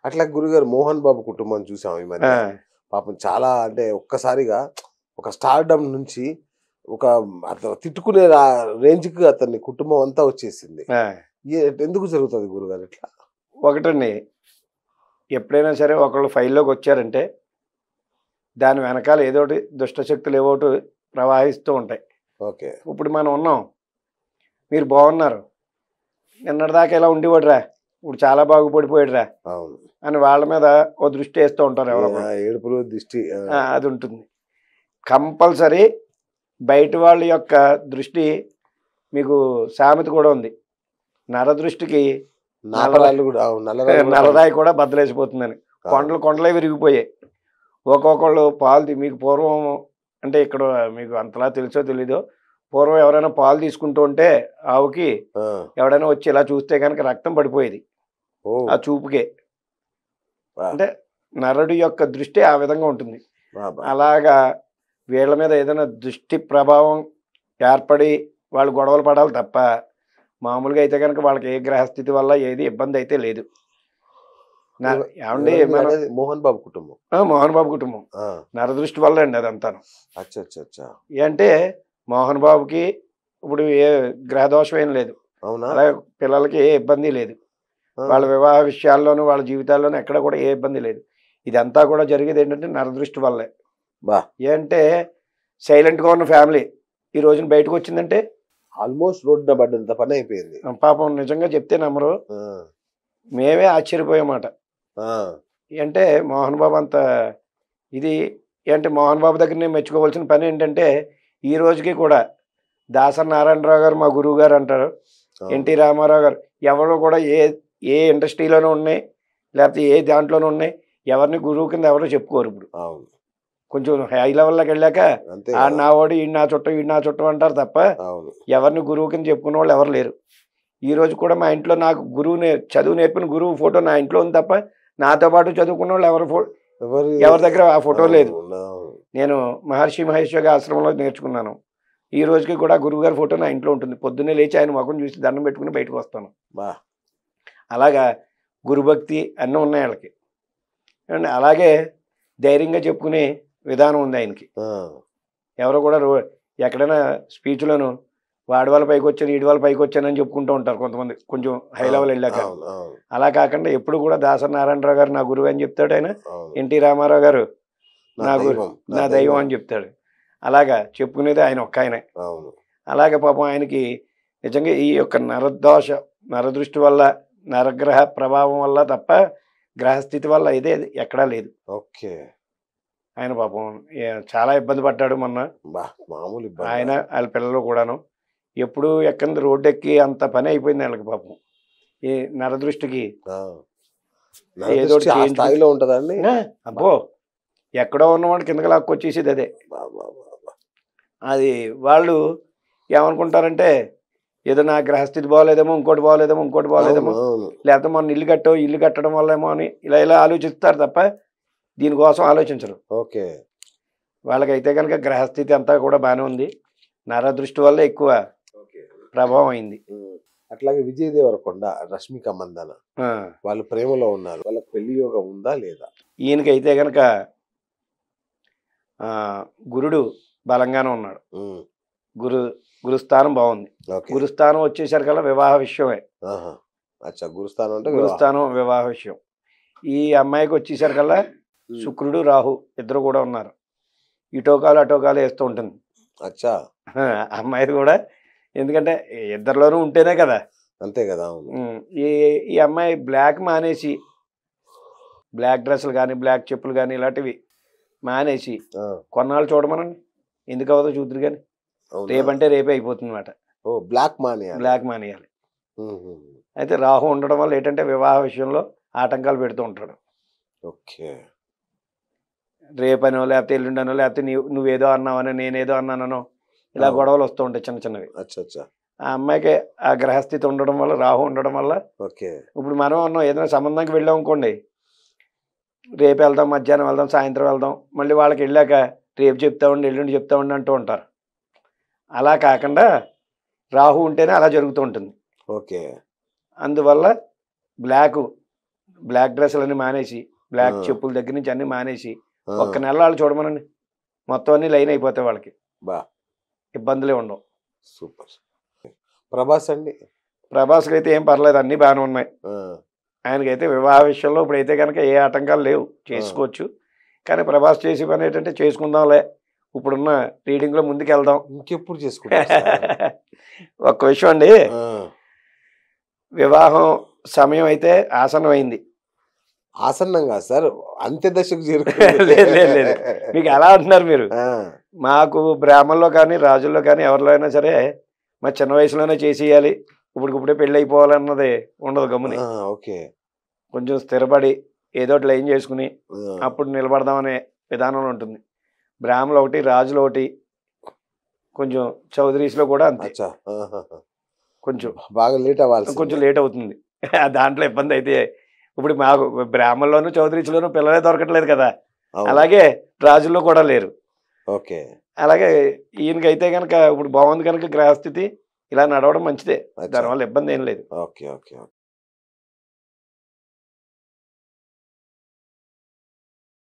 అట్లా గురుగారు మోహన్ బాబు కుటుంబం చూసాం ఈ మధ్య. పాపం చాలా అంటే ఒక్కసారిగా ఒక స్టార్డమ్ నుంచి ఒక అతను తిట్టుకునే రేంజ్‌కి అతని కుటుంబం అంతా వచ్చేసింది. ఎందుకు జరుగుతది గురుగారు ఇట్లా? ఒకటండి, ఎప్పుడైనా సరే ఒకళ్ళు ఫైల్‌లోకి వచ్చారంటే దాని వెనకాల ఏదోటి దుష్టశక్తులు ఏవోటి ప్రవహిస్తూ ఉంటాయి. ఓకే. ఇప్పుడు మనం ఉన్నాం. మీరు బాగున్నారు. నిన్నటిదాకా ఇలా ఉండేవాడురా, ఇప్పుడు చాలా బాగుపడిపోయాడురా అవును. అని వాళ్ళ మీద ఓ దృష్టి వేస్తూ ఉంటారు ఎవరో ఒకరు. ఏడుపులు దిష్టి. అది ఉంటుంది. కంపల్సరీ బయట వాళ్ళ యొక్క దృష్టి, మీకు సామెత కూడా ఉంది, నరదృష్టికి నాపరాళ్ళు కూడా నల్లరాయి కూడా బద్దలేసిపోతుందని. కొండలే విరిగిపోయాయి. ఒక్కొక్కళ్ళు పాలు మీకు పూర్వం అంటే ఇక్కడ మీకు అంతలా తెలుసో తెలీదో, పూర్వం ఎవరైనా పాలు తీసుకుంటూ ఉంటే ఆవుకి ఎవడైనా వచ్చి ఇలా చూస్తే కనుక రక్తం పడిపోయేది ఆ చూపుకే. అంటే నరుడి యొక్క దృష్టి ఆ విధంగా ఉంటుంది. అలాగా వీళ్ళ మీద ఏదైనా దృష్టి ప్రభావం ఏర్పడి వాళ్ళు గొడవలు పడాలి తప్ప మామూలుగా అయితే కనుక వాళ్ళకి ఏ గ్రహస్థితి వల్ల ఏది ఇబ్బంది అయితే లేదు. ఏమండి మోహన్ బాబు కుటుంబం, మోహన్ బాబు కుటుంబం నరదృష్టి వల్ల అండి అదంతా. అంటే మోహన్ బాబుకి ఇప్పుడు ఏ గ్రహదోషం ఏం లేదు, అలాగే పిల్లలకి ఏ ఇబ్బంది లేదు, వాళ్ళ వివాహ విషయాల్లోనూ వాళ్ళ జీవితాల్లోనూ ఎక్కడ కూడా ఏ ఇబ్బంది లేదు. ఇదంతా కూడా జరిగేది ఏంటంటే నరదృష్టి వల్లే. ఏంటంటే సైలెంట్గా ఉన్న ఫ్యామిలీ ఈ రోజున బయటకు వచ్చిందంటే ఆల్మోస్ట్ రోడ్డు పడ్డంత పని అయిపోయింది. పాపం నిజంగా చెప్తే నమ్మరు, మేమే ఆశ్చర్యపోయామాట. అంటే మోహన్ బాబు అంత ఇది అంటే మోహన్ బాబు దగ్గర నేను మెచ్చుకోవాల్సిన పని ఏంటంటే ఈ రోజుకి కూడా దాసరి నారాయణరావు గారు మా గురువు గారు అంటారు, ఎన్టీ రామారావు గారు ఎవరు కూడా ఏ ఇండస్ట్రీలోనూ ఉన్నాయి లేకపోతే ఏ దాంట్లోనూ ఉన్నాయి ఎవరిని గురువు కింద ఎవరో చెప్పుకోరు. ఇప్పుడు కొంచెం హై లెవెల్లోకి వెళ్ళాక నా వాడు ఈ నా చుట్టం ఈ నా చుట్టం అంటారు తప్ప ఎవరిని గురువు కింద చెప్పుకునే వాళ్ళు ఎవరు లేరు. ఈ రోజు కూడా మా ఇంట్లో నాకు చదువు నేర్పిన గురువు ఫోటో నా ఇంట్లో ఉంది తప్ప నాతో పాటు చదువుకున్న వాళ్ళు ఎవరి దగ్గర ఆ ఫోటో లేదు. నేను మహర్షి మహేష్ యోగి ఆశ్రమంలో నేర్చుకున్నాను. ఈ రోజుకి కూడా గురువు గారి ఫోటో నా ఇంట్లో ఉంటుంది. పొద్దున్నే లేచి ఆయన ముఖం చూసి దండం పెట్టుకుని బయటకు వస్తాను. అలాగా గురుభక్తి అన్నీ ఉన్నాయి వాళ్ళకి. అండ్ అలాగే ధైర్యంగా చెప్పుకునే విధానం ఉంది ఆయనకి. ఎవరో కూడా ఎక్కడైనా స్పీచ్లోను వాడి వాళ్ళ పైకి వచ్చాను ఈడి వాళ్ళ పైకి వచ్చానని చెప్పుకుంటూ ఉంటారు కొంతమంది కొంచెం హై లెవెల్ వెళ్ళాక. అలా కాకుండా ఎప్పుడు కూడా దాసరి నారాయణరావు గారు నా గురువు అని చెప్తాడు ఆయన. ఎన్టీ రామారావు గారు నా దైవం అని చెప్తాడు. అలాగా చెప్పుకునేది ఆయన ఒక్క ఆయనే. అలాగే పాపం ఆయనకి నిజంగా ఈ యొక్క నరదృష్టి వల్ల నరగ్రహ ప్రభావం వల్ల తప్ప గ్రహస్థితి వల్ల ఇదే ఎక్కడా లేదు. ఆయన పాపం చాలా ఇబ్బంది పడ్డాడు మొన్న. ఆయన వాళ్ళ పిల్లలు కూడాను ఎప్పుడు ఎక్కంది రోడ్డు ఎక్కి అంత పని అయిపోయింది వాళ్ళకి పాపం. ఈ నరదృష్టికి ఏదో స్థాయిలో ఉంటుందండి. అబ్బో ఎక్కడో ఉన్నవాడు కిందకి లాక్కొచ్చేసేది అదే. అది వాళ్ళు ఏమనుకుంటారంటే ఏదో నా గ్రహస్థితి బాగోలేదేమో ఇంకోటి బాగోలేదేమో లేకపోతే మన ఇల్లు కట్టడం వల్ల ఏమో అని ఇలా ఆలోచిస్తారు తప్ప దీనికోసం ఆలోచించరు. వాళ్ళకైతే కనుక గ్రహస్థితి అంతా కూడా బాగానే ఉంది, నరదృష్టి వల్ల ఎక్కువ ప్రభావం అయింది. అట్లాగే విజయ్ దేవరకొండ రష్మిక మందన వాళ్ళు ప్రేమలో ఉన్నారు, వాళ్ళకి పెళ్లి యోగం ఉందా లేదా? ఈయనకైతే కనుక గురుడు బలంగానే ఉన్నాడు. గురుస్థానం బాగుంది. గురుస్థానం వచ్చేసరికల్లా వివాహ విషయమే. గురుస్థానం వివాహ విషయం. ఈ అమ్మాయికి వచ్చేసరికల్లా శుక్రుడు రాహు ఇద్దరు కూడా ఉన్నారు. అటోకాలు వేస్తూ ఉంటుంది అమ్మాయిది కూడా. ఎందుకంటే ఇద్దరిలోనూ ఉంటేనే కదా. అంతే కదా. ఈ అమ్మాయి బ్లాక్ మానేసి బ్లాక్ డ్రెస్సులు కానీ బ్లాక్ చెప్పులు కానీ ఇలాంటివి మానేసి కొన్నాళ్ళు చూడమనండి, ఎందుకు అవ్వదో చూద్దరు కానీ. రేపంటే రేపే అయిపోతుంది అన్నమాట. బ్లాక్ మానేయాలి. అయితే రాహు ఉండడం వల్ల ఏంటంటే వివాహ విషయంలో ఆటంకాలు పెడుతూ ఉంటాడు. రేపనో లేకపోతే ఎల్లుండనో లేకపోతే నువ్వేదో అన్నావనో నేనేదో అన్నానో ఇలా గొడవలు వస్తూ ఉంటాయి చిన్న చిన్నవి. ఆ అమ్మాయికి ఆ గ్రహస్థితి ఉండడం వల్ల రాహు ఉండడం వల్ల ఇప్పుడు మనం అన్నాం ఏదైనా సంబంధానికి వెళ్ళాం అనుకోండి, రేపు వెళ్దాం మధ్యాహ్నం వెళ్దాం సాయంత్రం వెళ్దాం మళ్ళీ వాళ్ళకి వెళ్ళాక రేపు చెప్తామండి ఎల్లుండి చెప్తామండి అంటూ ఉంటారు. అలా కాకుండా రాహు ఉంటేనే అలా జరుగుతూ ఉంటుంది. అందువల్ల బ్లాకు బ్లాక్ డ్రెస్సులన్నీ మానేసి, బ్లాక్ ఆ. చెప్పుల దగ్గర నుంచి అన్ని మానేసి, ఆ, ఒక్క నెల వాళ్ళు చూడమనండి, మొత్తం అన్ని లైన్ అయిపోతాయి వాళ్ళకి, బా ఇబ్బందులే ఉండవు. సూపర్. ప్రభాస్ అండి. ప్రభాస్కి అయితే ఏం పర్లేదు, అన్నీ బాగానే ఉన్నాయి. ఆ, ఆయనకైతే వివాహ విషయంలో ఇప్పుడైతే కనుక ఏ ఆటంకాలు లేవు, చేసుకోవచ్చు. కానీ ప్రభాస్ చేసే పని ఏంటంటే చేసుకుందాంలే, ఇప్పుడున్న రీడింగ్లో ముందుకు వెళ్దాం. ఇంకెప్పుడు చేసుకుంటారు సార్? ఒక్క విషయం అండి, ఆ, వివాహం సమయం అయితే ఆసన్నమైంది. ఆసన్నంగా సార్ అంత్య దశకు లేదు, లేదు, లేదు. మీకు ఎలా అంటున్నారు మీరు? మాకు బ్రాహ్మణుల్లో కానీ రాజుల్లో కానీ ఎవరిలో అయినా సరే మా చిన్న వయసులోనే చేసేయాలి, ఇప్పుడే పెళ్ళి అయిపోవాలన్నది ఉండదు. గమ్ముని ఓకే. కొంచెం స్థిరపడి ఏదో ఒకటి లైన్ చేసుకుని అప్పుడు నిలబడదామనే విధానంలో ఉంటుంది. బ్రాహ్మణులు ఒకటి, రాజులు ఒకటి, కొంచెం చౌదరీస్లో కూడా అంతే, అచ్చా, కొంచెం బాగా లేట్ అవ్వాలి. కొంచెం లేట్ అవుతుంది. దాంట్లో ఇబ్బంది అయితే ఇప్పుడు మాకు బ్రాహ్మణుల్లోనూ చౌదరీస్లోనూ పిల్లలే దొరకట్లేదు కదా, అలాగే రాజుల్లో కూడా లేరు. ఓకే. అలాగే ఈయనకైతే కనుక ఇప్పుడు బాగుంది కనుక గ్రహస్థితి ఇలా నడవడం మంచిదే, దానివల్ల ఇబ్బంది ఏం లేదు. Okay, okay.